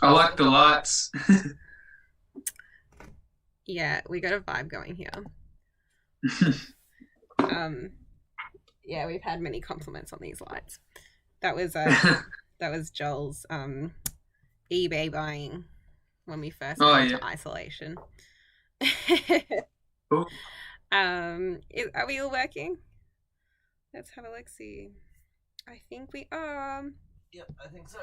I like the lights. Yeah, we got a vibe going here. Um, yeah, we've had many compliments on these lights. That was that was Joel's eBay buying when we first Oh went yeah. into isolation. Cool. Are we all working? Let's have a look. See, I think we are. Yep, I think so.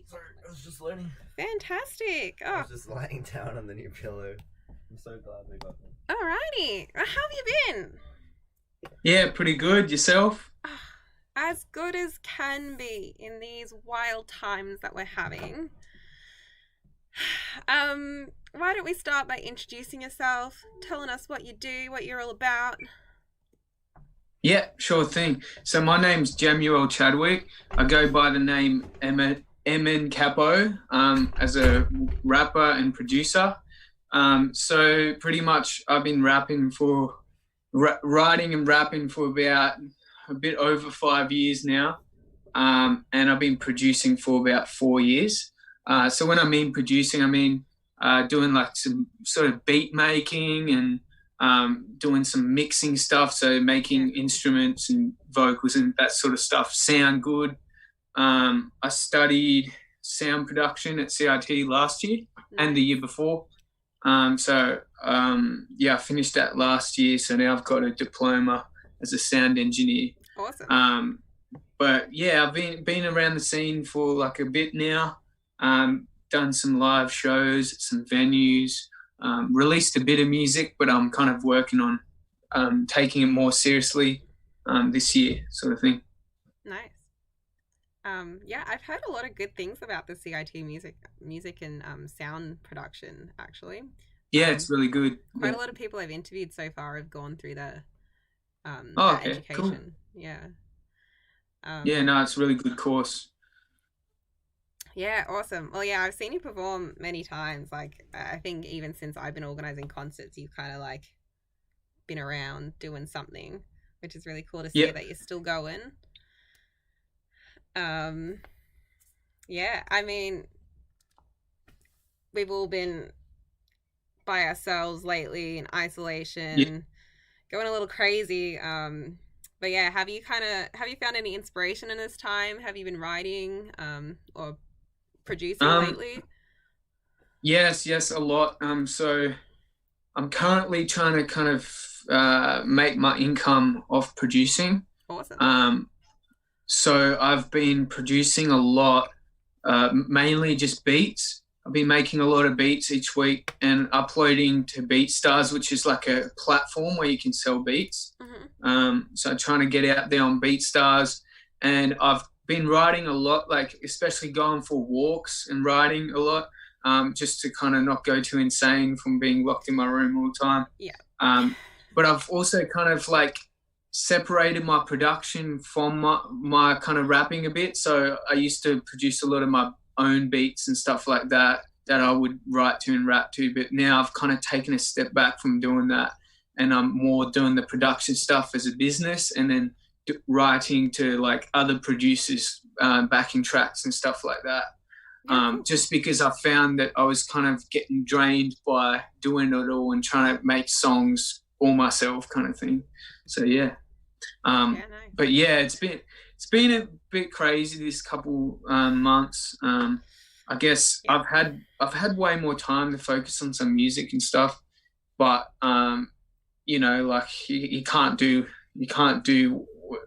Sorry, I was just learning. Fantastic. I Oh, was just lying down on the new pillow. I'm so glad we got them. alrighty. How have you been? Yeah, pretty good. Yourself? Ah, as good as can be in these wild times that we're having. Why don't we start by introducing yourself, telling us what you do, what you're all about? Yeah, sure thing. So my name's Jamuel Chadwick. I go by the name MN Cappo as a rapper and producer. So pretty much I've been writing and rapping for about a bit over 5 years now. And I've been producing for about 4 years. So when I mean producing, I mean doing like some sort of beat making and doing some mixing stuff, so making instruments and vocals and that sort of stuff sound good. I studied sound production at CIT last year and the year before. Yeah, I finished that last year, so now I've got a diploma as a sound engineer. Awesome. But yeah, I've been around the scene for like a bit now. Done some live shows at some venues. Released a bit of music, but I'm kind of working on taking it more seriously this year, sort of thing. Nice. Yeah, I've heard a lot of good things about the CIT music and sound production. Actually, yeah, it's really good. Quite a lot of people I've interviewed so far have gone through the okay, education. cool. Yeah. Yeah, no, it's a really good course. Yeah, awesome. Well, yeah, I've seen you perform many times. Like, I think even since I've been organizing concerts, you've kind of like been around doing something, which is really cool to see that you're still going. Yeah, I mean, we've all been by ourselves lately in isolation, going a little crazy. But yeah, have you found any inspiration in this time? Have you been writing or producing lately? Yes, a lot. So I'm currently trying to kind of make my income off producing. Awesome. So I've been producing a lot, mainly just beats. I've been making a lot of beats each week and uploading to BeatStars, which is like a platform where you can sell beats. So I'm trying to get out there on BeatStars, and I've been writing a lot, like especially going for walks and writing a lot, just to kind of not go too insane from being locked in my room all the time. Yeah. But I've also kind of like separated my production from my kind of rapping a bit. So I used to produce a lot of my own beats and stuff like that I would write to and rap to. But now I've kind of taken a step back from doing that, and I'm more doing the production stuff as a business, and then writing to like other producers, backing tracks and stuff like that. Just because I found that I was kind of getting drained by doing it all and trying to make songs all myself, kind of thing. So yeah. Nice. But yeah, it's been a bit crazy this couple months. I guess I've had way more time to focus on some music and stuff, but you know, like you can't do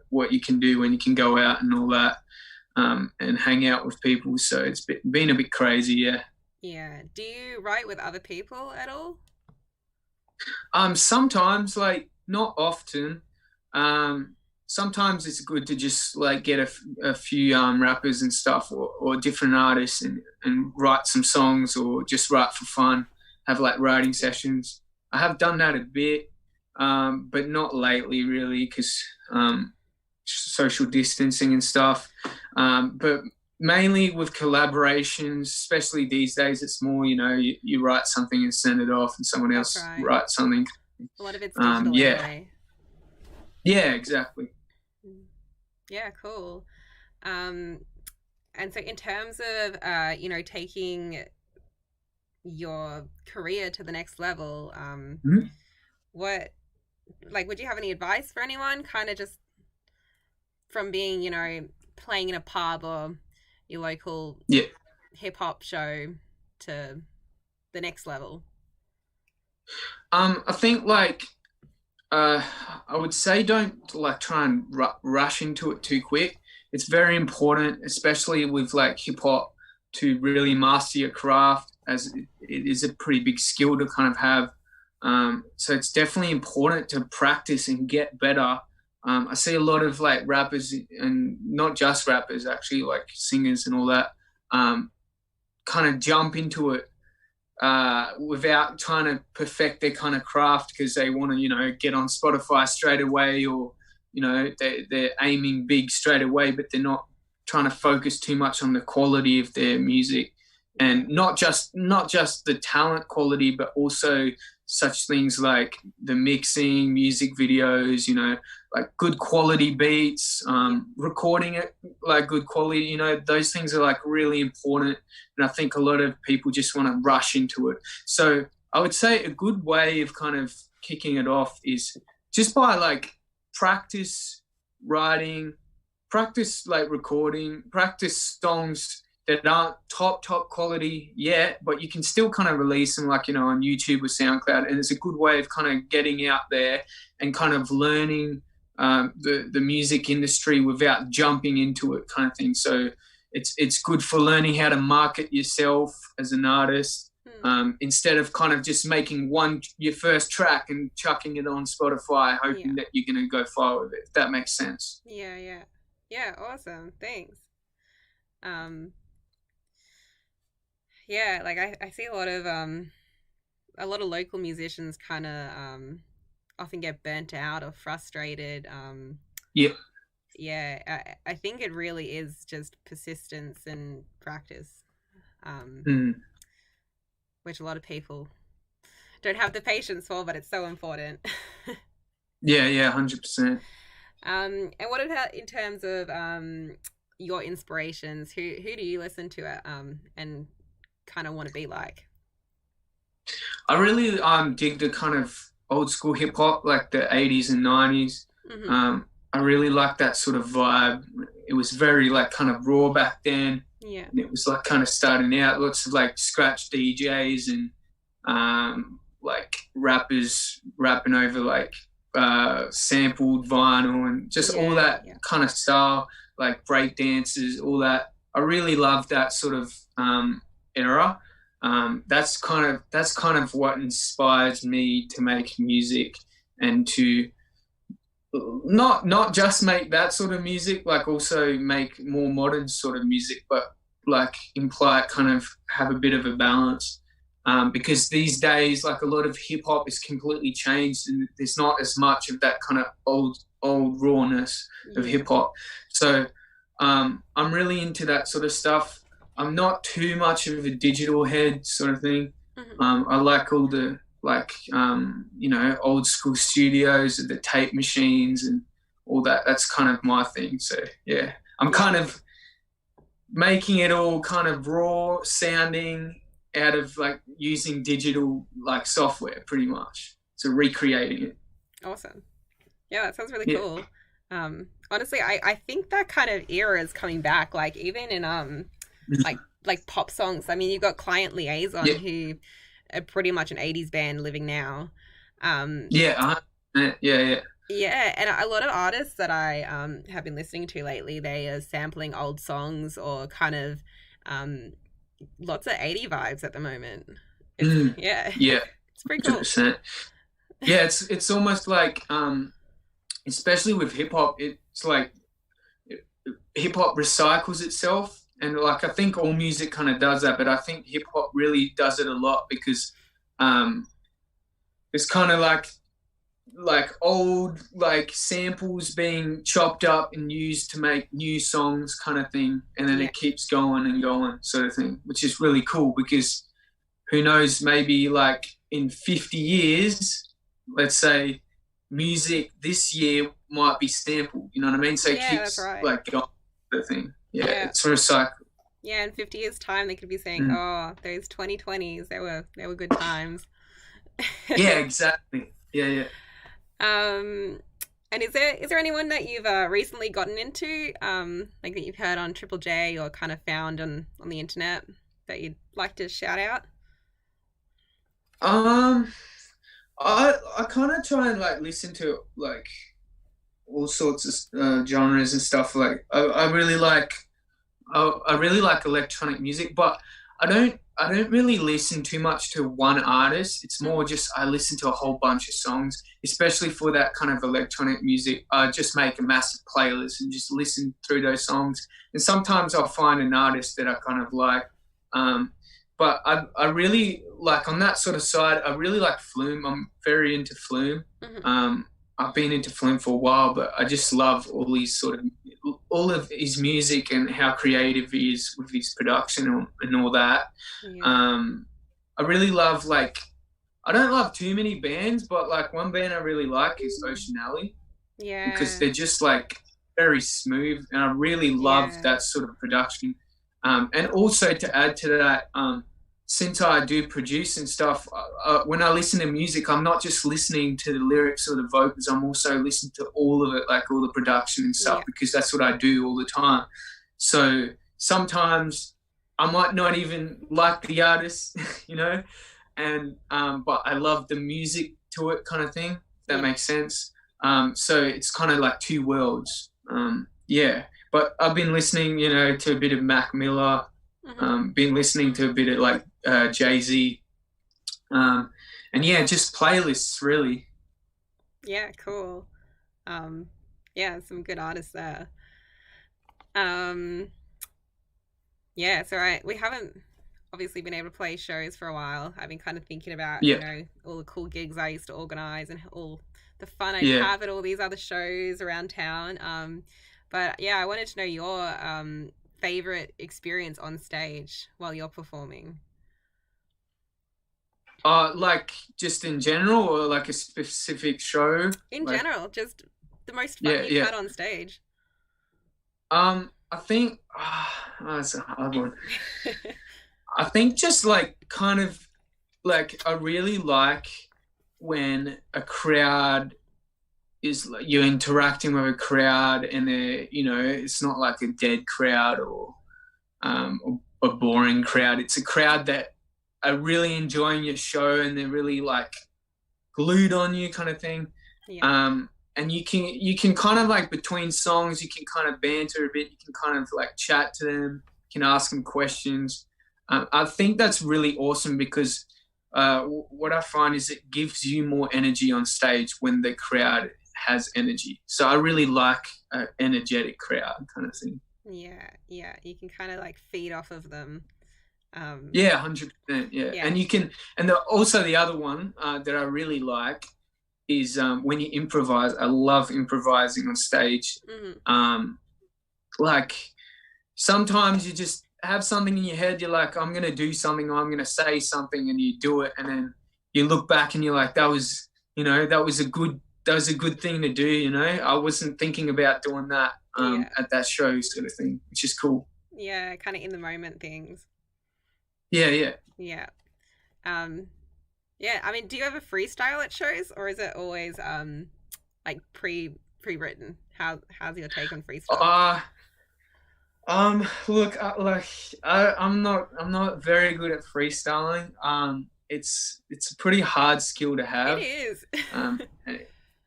what you can do when you can go out and all that, and hang out with people. So it's been a bit crazy, yeah. Yeah. Do you write with other people at all? Sometimes, like not often. Sometimes it's good to just like get a few rappers and stuff, or different artists, and write some songs, or just write for fun, have like writing sessions. I have done that a bit, but not lately really, because social distancing and stuff. But mainly with collaborations, especially these days, it's more, you know, you write something and send it off and someone else writes something. A lot of it's digital anyway. Yeah, exactly. Yeah, cool. And so in terms of taking your career to the next level, Mhm. what, like, would you have any advice for anyone, kind of just from being, playing in a pub or your local Yeah. hip hop show to the next level? I think like uh, I would say don't like try and rush into it too quick. It's very important, especially with like hip hop, to really master your craft, as it is a pretty big skill to kind of have. So it's definitely important to practice and get better. I see a lot of like rappers, and not just rappers, actually, like singers and all that, kind of jump into it without trying to perfect their kind of craft because they want to, get on Spotify straight away, or, they're aiming big straight away, but they're not trying to focus too much on the quality of their music, and not just the talent quality, but also such things like the mixing, music videos, like good quality beats, recording it like good quality, those things are like really important. And I think a lot of people just want to rush into it. So I would say a good way of kind of kicking it off is just by like practice writing, practice like recording, practice songs that aren't top quality yet, but you can still kind of release them like, on YouTube or SoundCloud. And it's a good way of kind of getting out there and kind of learning the music industry without jumping into it, kind of thing. So it's good for learning how to market yourself as an artist, instead of kind of just making your first track and chucking it on Spotify, hoping that you're going to go far with it, if that makes sense. Yeah, awesome. Thanks. Yeah, like I see a lot of local musicians kind of often get burnt out or frustrated. Yeah. Yeah, I think it really is just persistence and practice, which a lot of people don't have the patience for, but it's so important. Yeah, 100%. And what about in terms of your inspirations? Who do you listen to and kind of want to be like? I really dig the kind of old school hip hop, like the 80s and 90s. Mm-hmm. I really like that sort of vibe. It was very like kind of raw back then. Yeah. And it was like kind of starting out, lots of like scratch DJs and like rappers rapping over like sampled vinyl and just all that kind of style, like break dances, all that. I really love that sort of era. That's kind of what inspires me to make music, and to not just make that sort of music, like also make more modern sort of music, but like imply kind of have a bit of a balance. Because these days, like a lot of hip hop is completely changed, and there's not as much of that kind of old rawness of hip hop. So I'm really into that sort of stuff. I'm not too much of a digital head sort of thing. Mm-hmm. I like all the old school studios, the tape machines and all that. That's kind of my thing. So yeah, I'm kind of making it all kind of raw sounding out of like using digital like software pretty much. So recreating it. Awesome. Yeah, that sounds really cool. Honestly, I think that kind of era is coming back, like even in like pop songs. I mean, you got Client Liaison, who are pretty much an 80s band living now. Yeah, and a lot of artists that I have been listening to lately, they are sampling old songs or kind of lots of 80 vibes at the moment. Yeah, it's pretty cool. 100%. Yeah, it's almost like especially with hip hop, it's like hip hop recycles itself. And like I think all music kind of does that, but I think hip hop really does it a lot because it's kind of like old like samples being chopped up and used to make new songs kind of thing, and then it keeps going and going sort of thing, which is really cool because who knows, maybe like in 50 years, let's say music this year might be sampled, you know what I mean? So it keeps like going sort of thing. Yeah, it's recycled. Yeah, in 50 years' time, they could be saying, Mm. "Oh, those 2020s, they were good times." Yeah, exactly. Yeah, yeah. Um, and is there anyone that you've recently gotten into, like that you've heard on Triple J or kind of found on the internet that you'd like to shout out? Um, I kind of try and like listen to like all sorts of genres and stuff. Like I really like I really like electronic music, but I don't really listen too much to one artist. It's more Mm-hmm. just I listen to a whole bunch of songs, especially for that kind of electronic music. I just make a massive playlist and just listen through those songs. And sometimes I'll find an artist that I kind of like. Um, but I really like on that sort of side. I really like Flume. I'm very into Flume. Mm-hmm. I've been into Flume for a while, but I just love all of his music and how creative he is with his production and all that. Yeah. Um, I really love like I don't love too many bands, but like one band I really like is Ocean Alley because Yeah. they're just like very smooth, and I really love Yeah. that sort of production. And also to add to that, since I do produce and stuff, when I listen to music, I'm not just listening to the lyrics or the vocals. I'm also listening to all of it, like all the production and stuff, Yeah. because that's what I do all the time. So sometimes I might not even like the artist, you know, and but I love the music to it, kind of thing. If that Yeah. makes sense. So it's kind of like two worlds. Yeah, but I've been listening, you know, to a bit of Mac Miller. Mm-hmm. Been listening to a bit of like Jay-Z, and yeah, just playlists really. Yeah. Cool. Um, yeah, some good artists there. Um, yeah. So we haven't obviously been able to play shows for a while. I've been kind of thinking about, Yeah, all the cool gigs I used to organize and all the fun I'd yeah. have at all these other shows around town. But yeah, I wanted to know your favorite experience on stage while you're performing. Like just in general, or like a specific show. In Like, general, just the most fun yeah, you've yeah. had on stage. I think that's a hard one. I think just like kind of like I really like when a crowd is like you're interacting with a crowd and they're, you know, it's not like a dead crowd or a boring crowd. It's a crowd that are really enjoying your show and they're really like glued on you, kind of thing. Yeah. And you can kind of like between songs you can kind of banter a bit. You can kind of like chat to them. You can ask them questions. I think that's really awesome because what I find is it gives you more energy on stage when the crowd has energy. So I really like an energetic crowd, kind of thing. Yeah, yeah. You can kind of like feed off of them. Yeah, 100%. Yeah, Yeah. and you can, and also the other one that I really like is when you improvise. I love improvising on stage. Mm-hmm. Like sometimes you just have something in your head. You're like, I'm gonna do something, or I'm gonna say something, and you do it, and then you look back and you're like, that was, you know, that was a good thing to do. You know, I wasn't thinking about doing that Yeah. at that show, sort of thing, which is cool. Yeah, kind of in the moment things. Yeah, yeah. Yeah. Um, yeah, I mean, do you ever freestyle at shows or is it always like pre-written? How's your take on freestyle? Look, I'm not very good at freestyling. It's a pretty hard skill to It have. is. Um,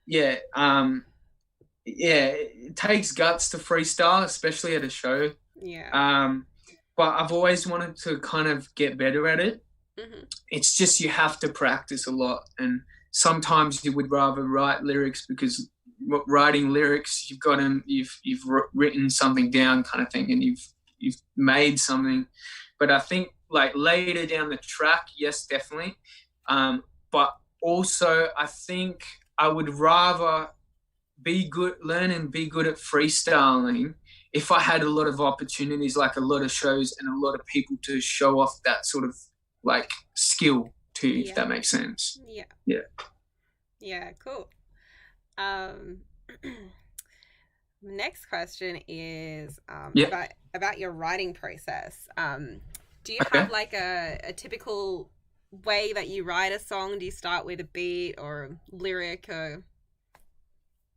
yeah, yeah, it takes guts to freestyle, especially at a show. Yeah. But I've always wanted to kind of get better at it. Mm-hmm. It's just you have to practice a lot, and sometimes you would rather write lyrics because writing lyrics you've written something down, kind of thing, and you've made something. But I think like later down the track, yes, definitely. But also I think I would rather learn and be good at freestyling if I had a lot of opportunities, like a lot of shows and a lot of people to show off that sort of like skill to, if Yeah. that makes sense. Yeah. Yeah. Yeah, cool. Um Next question is Yeah. about your writing process. Do you Okay. have like a typical way that you write a song? Do you start with a beat or a lyric, or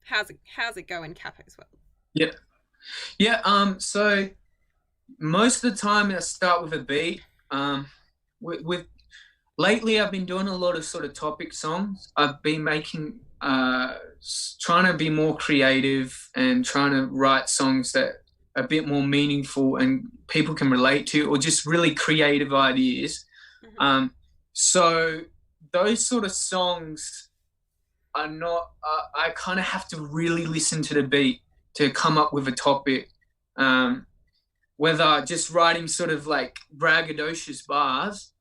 how's it go in Capo's world? Yeah. Yeah. So most of the time I start with a beat. With lately I've been doing a lot of sort of topic songs. I've been making trying to be more creative and trying to write songs that are a bit more meaningful and people can relate to, or just really creative ideas. Mm-hmm. So those sort of songs are not. I kind of have to really listen to the beat to come up with a topic. Um, Whether just writing sort of like braggadocious bars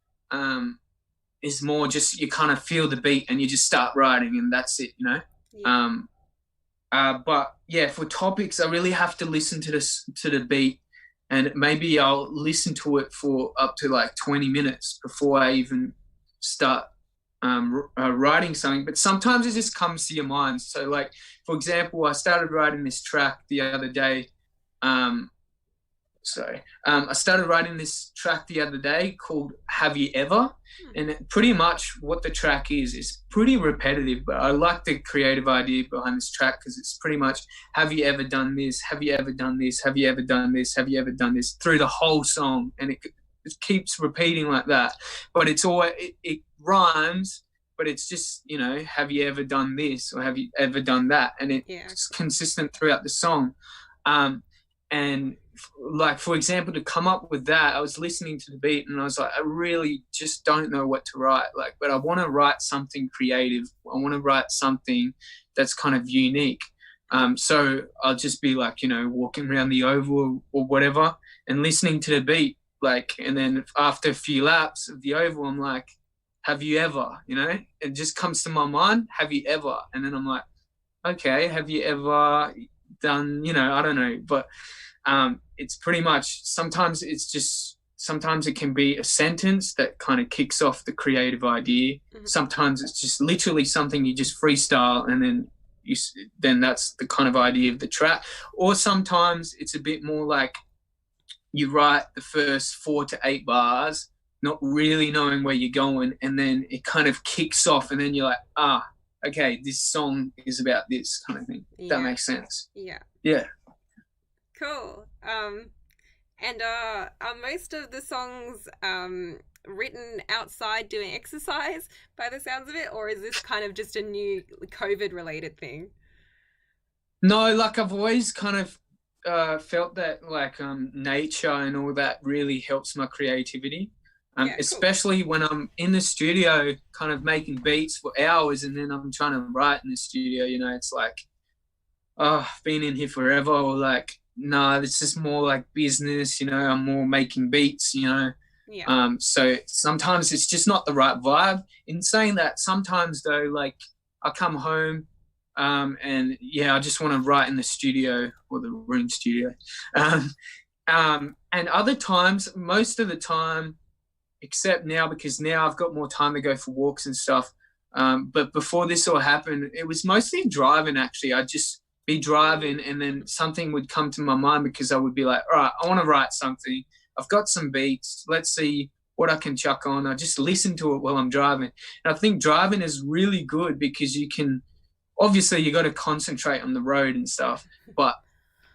is more just you kind of feel the beat and you just start writing and that's it, you know. Yeah. But yeah, for topics, I really have to listen to the beat, and maybe I'll listen to it for up to like 20 minutes before I even start writing something. But sometimes it just comes to your mind. So, like for example, I started writing this track the other day. Um, I started writing this track the other day called Have You Ever? And pretty much what the track is pretty repetitive, but I like the creative idea behind this track because it's pretty much, have you ever done this? Have you ever done this? Have you ever done this? Have you ever done this? Through the whole song. And it keeps repeating like that. But it's all, it rhymes, but it's just, you know, have you ever done this? Or have you ever done that? And it's consistent throughout the song. And like for example, to come up with that, I was listening to the beat and I was like, I really just don't know what to write, like, but I want to write something creative. I want to write something that's kind of unique. So I'll just be like, you know, walking around the oval or whatever and listening to the beat, like, and then after a few laps of the oval, I'm like, have you ever, you know, it just comes to my mind, have you ever? And then I'm like, okay, have you ever done, you know, I don't know, but it's pretty much, sometimes it can be a sentence that kind of kicks off the creative idea. Mm-hmm. Sometimes it's just literally something you just freestyle and then that's the kind of idea of the track. Or sometimes it's a bit more like you write the first 4 to 8 bars, not really knowing where you're going, and then it kind of kicks off and then you're like, okay, this song is about this kind of thing. Yeah. That makes sense. Yeah. Cool. And are most of the songs written outside doing exercise by the sounds of it, or is this kind of just a new COVID related thing? No, like I've always kind of felt that like nature and all that really helps my creativity. Especially when I'm in the studio kind of making beats for hours and then I'm trying to write in the studio, you know, it's like, I've been in here forever, or like, no, this is more like business, you know, I'm more making beats, you know. Yeah. So sometimes it's just not the right vibe. In saying that, sometimes though, like I come home and yeah, I just want to write in the studio or the room studio. And other times, most of the time, except now, because now I've got more time to go for walks and stuff. But before this all happened, it was mostly driving actually. I'd just be driving and then something would come to my mind because I would be like, all right, I want to write something. I've got some beats. Let's see what I can chuck on. I just listen to it while I'm driving. And I think driving is really good because you can, obviously you got to concentrate on the road and stuff, but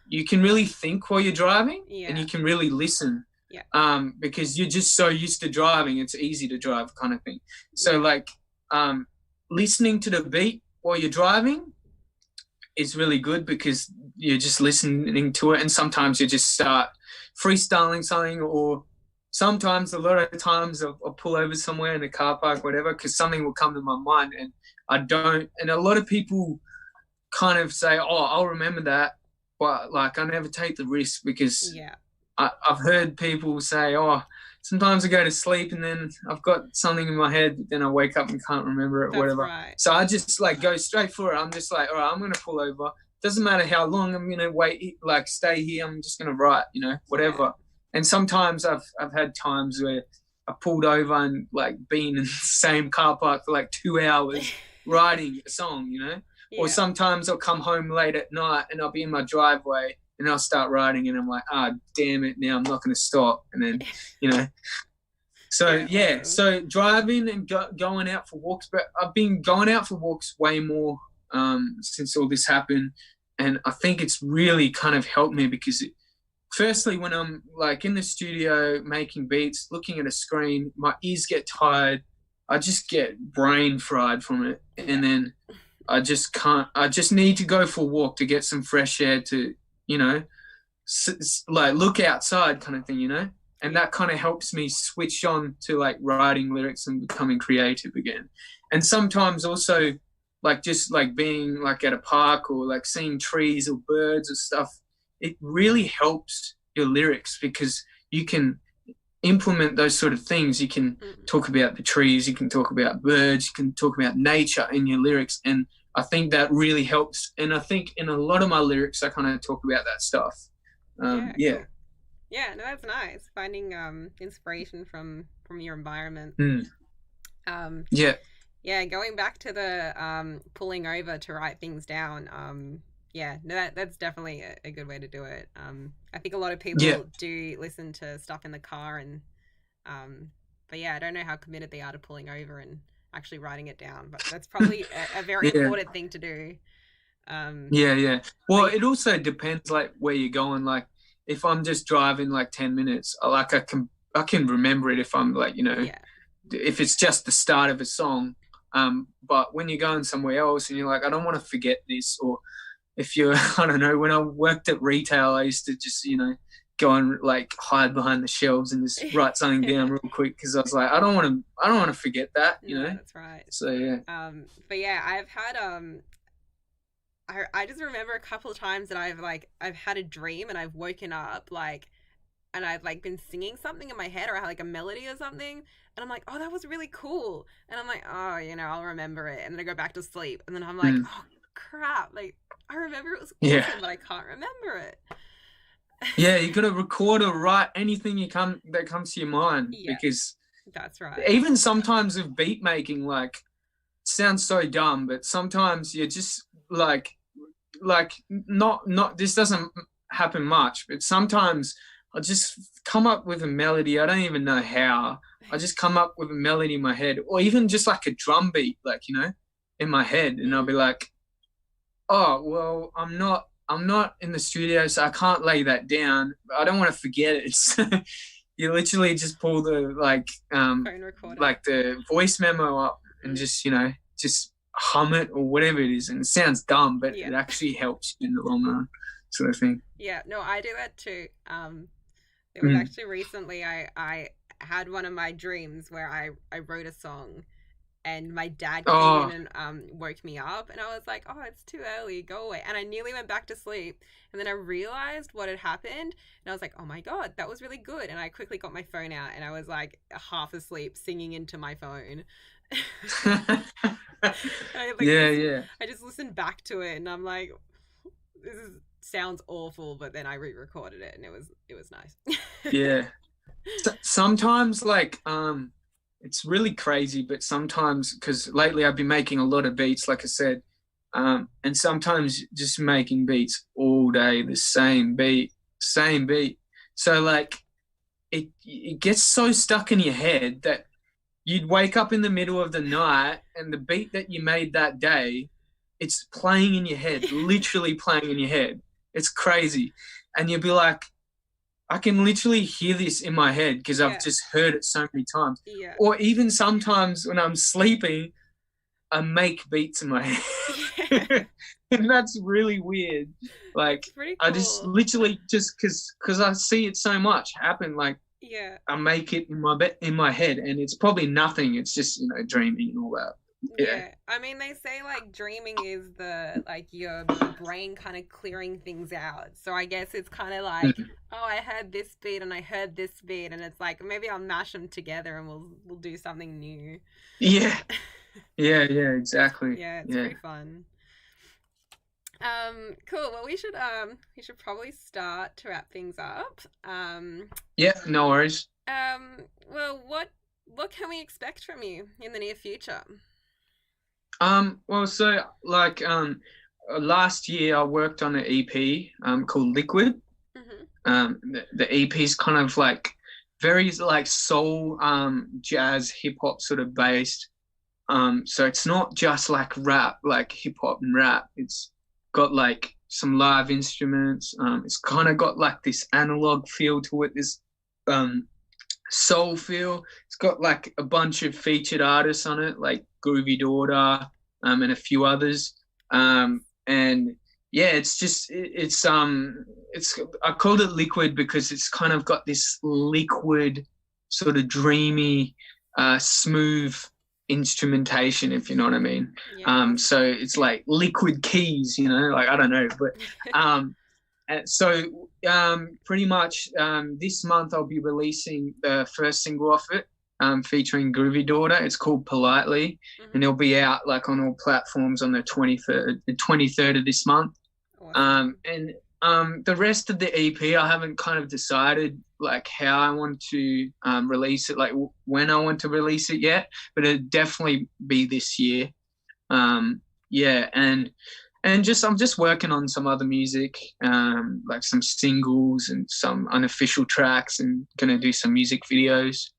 you can really think while you're driving and you can really listen. Yeah. Because you're just so used to driving, it's easy to drive kind of thing. So like listening to the beat while you're driving is really good because you're just listening to it, and sometimes you just start freestyling something, or sometimes a lot of times I'll pull over somewhere in a car park, whatever, because something will come to my mind and I don't, and a lot of people kind of say, oh, I'll remember that, but like I never take the risk because I've heard people say, oh, sometimes I go to sleep and then I've got something in my head, but then I wake up and can't remember it, whatever. Right. So I just like go straight for it. I'm just like, all right, I'm going to pull over. Doesn't matter how long I'm going to wait, like stay here. I'm just going to write, you know, whatever. Yeah. And sometimes I've had times where I pulled over and like been in the same car park for like 2 hours writing a song, you know. Or Yeah. sometimes I'll come home late at night and I'll be in my driveway and I'll start writing and I'm like, damn it, now I'm not going to stop. And then, you know, so yeah, Awesome. so driving and going out for walks, but I've been going out for walks way more since all this happened, and I think it's really kind of helped me because firstly, when I'm like in the studio making beats, looking at a screen, my ears get tired. I just get brain fried from it, and then I just can't. I just need to go for a walk to get some fresh air to, you know, like look outside kind of thing, you know. And that kind of helps me switch on to like writing lyrics and becoming creative again. And sometimes also like just like being like at a park or like seeing trees or birds or stuff, it really helps your lyrics because you can implement those sort of things. You can talk about the trees, you can talk about birds, you can talk about nature in your lyrics. And I think that really helps. And I think in a lot of my lyrics, I kind of talk about that stuff. Yeah. Cool. Yeah, no, that's nice. Finding inspiration from your environment. Yeah. Yeah, going back to the pulling over to write things down. Yeah, no, that's definitely a good way to do it. I think a lot of people do listen to stuff in the car, and but yeah, I don't know how committed they are to pulling over and actually writing it down. But that's probably a very important thing to do. Yeah. Well, it also depends like where you're going. Like if I'm just driving like 10 minutes, I can remember it if I'm like, you know, if it's just the start of a song. But when you're going somewhere else and you're like, I don't want to forget this, or if you're, I don't know, when I worked at retail, I used to just, you know, go and like hide behind the shelves and just write something down real quick because I was like, I don't want to forget that, you know. That's right. So yeah. But yeah, I've had I just remember a couple of times that I've had a dream and I've woken up like, and I've like been singing something in my head, or I had like a melody or something, and I'm like, oh, that was really cool, and I'm like, oh, you know, I'll remember it, and then I go back to sleep, and then I'm like, oh crap, like I remember it was awesome, but I can't remember it. Yeah, you gotta record or write anything that comes to your mind, because that's right. Even sometimes with beat making, like, it sounds so dumb, but sometimes you're just like not this doesn't happen much, but sometimes I just come up with a melody. I don't even know how. I just come up with a melody in my head, or even just like a drum beat, like, you know, in my head, and I'll be like, oh well, I'm not in the studio, so I can't lay that down. I don't want to forget it. So you literally just pull the the voice memo up and just, you know, just hum it or whatever it is, and it sounds dumb, but it actually helps you in the long run, sort of thing. Yeah, no, I do that too. It was actually recently I had one of my dreams where I wrote a song, and my dad came in and woke me up, and I was like, oh, it's too early, go away. And I nearly went back to sleep, and then I realized what had happened, and I was like, oh my god, that was really good. And I quickly got my phone out, and I was like half asleep singing into my phone. I just listened back to it, and I'm like, sounds awful, but then I re-recorded it, and it was nice. Yeah. Sometimes like it's really crazy, but sometimes, because lately I've been making a lot of beats, like I said, and sometimes just making beats all day, the same beat. So like it gets so stuck in your head that you'd wake up in the middle of the night and the beat that you made that day, it's playing in your head, literally playing in your head. It's crazy. And you'll be like, I can literally hear this in my head because I've just heard it so many times. Yeah. Or even sometimes when I'm sleeping, I make beats in my head. And that's really weird. Like, cool. I just literally just because I see it so much happen, like, I make it in my head, and it's probably nothing. It's just, you know, dreaming and all that. Yeah. I mean, they say like dreaming is your brain kind of clearing things out. So I guess it's kind of like, oh, I heard this beat and I heard this beat, and it's like maybe I'll mash them together and we'll do something new. Yeah. Yeah, exactly. Yeah, it's pretty fun. Cool. Well, we should probably start to wrap things up. Yeah, no worries. Well, what can we expect from you in the near future? Well, so like last year I worked on an EP called Liquid. Hmm. The EP is kind of like very like soul jazz hip hop sort of based. So it's not just like rap, like hip hop and rap. It's got like some live instruments. It's kind of got like this analog feel to it, this um soul feel. It's got like a bunch of featured artists on it, like Groovy Daughter, and a few others. Oh, nice. And yeah, it's I called it Liquid because it's kind of got this liquid, sort of dreamy, smooth instrumentation, if you know what I mean. Yeah. So it's like liquid keys, like I don't know, but so pretty much this month I'll be releasing the first single off it, featuring Groovy Daughter. It's called Politely, and Hmm. it'll be out like on all platforms on the 23rd of this month. Awesome. And the rest of the EP, I haven't kind of decided like how I want to release it, like when I want to release it yet, but it'll definitely be this year. Yeah, and just I'm just working on some other music, like some singles and some unofficial tracks, and gonna do some music videos.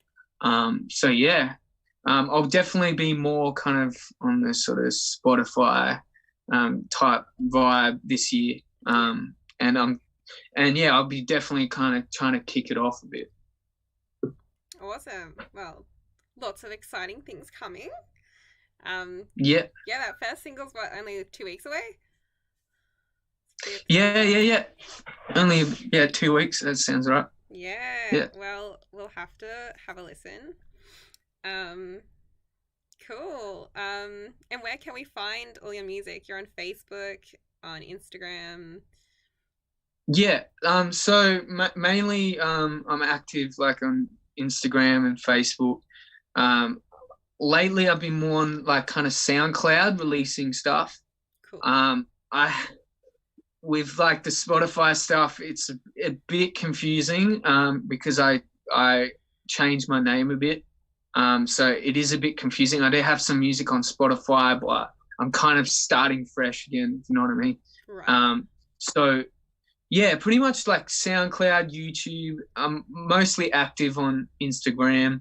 So yeah, I'll definitely be more kind of on the sort of Spotify type vibe this year. And yeah, I'll be definitely kind of trying to kick it off a bit. Awesome. Well, lots of exciting things coming. Yeah, Yeah, that first single's what, only 2 weeks away? It's yeah, pretty yeah, close. yeah. Only 2 weeks. That sounds right. Yeah. Yeah. Well, we'll have to have a listen. Um, cool. And where can we find all your music? You're on Facebook, on Instagram. Yeah. So mainly, I'm active like on Instagram and Facebook. Um, Lately, I've been more on like kind of SoundCloud releasing stuff. Cool. I with like the Spotify stuff, it's a bit confusing because I changed my name a bit. So it is a bit confusing. I do have some music on Spotify, but I'm kind of starting fresh again, if you know what I mean. Right. So yeah, pretty much like SoundCloud, YouTube. I'm mostly active on Instagram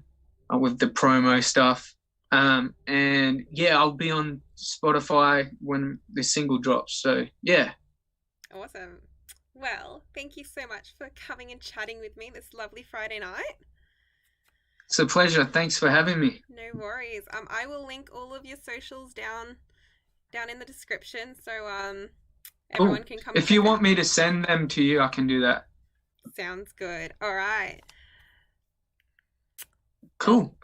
with the promo stuff. And yeah, I'll be on Spotify when the single drops. So yeah, Awesome. Well, thank you so much for coming and chatting with me this lovely Friday night. it's a pleasure. Thanks for having me. No worries. I will link all of your socials down in the description, so everyone Cool. can come If check you it want out. me to send them to you, I can do that. Sounds good. All right. Well, Cool.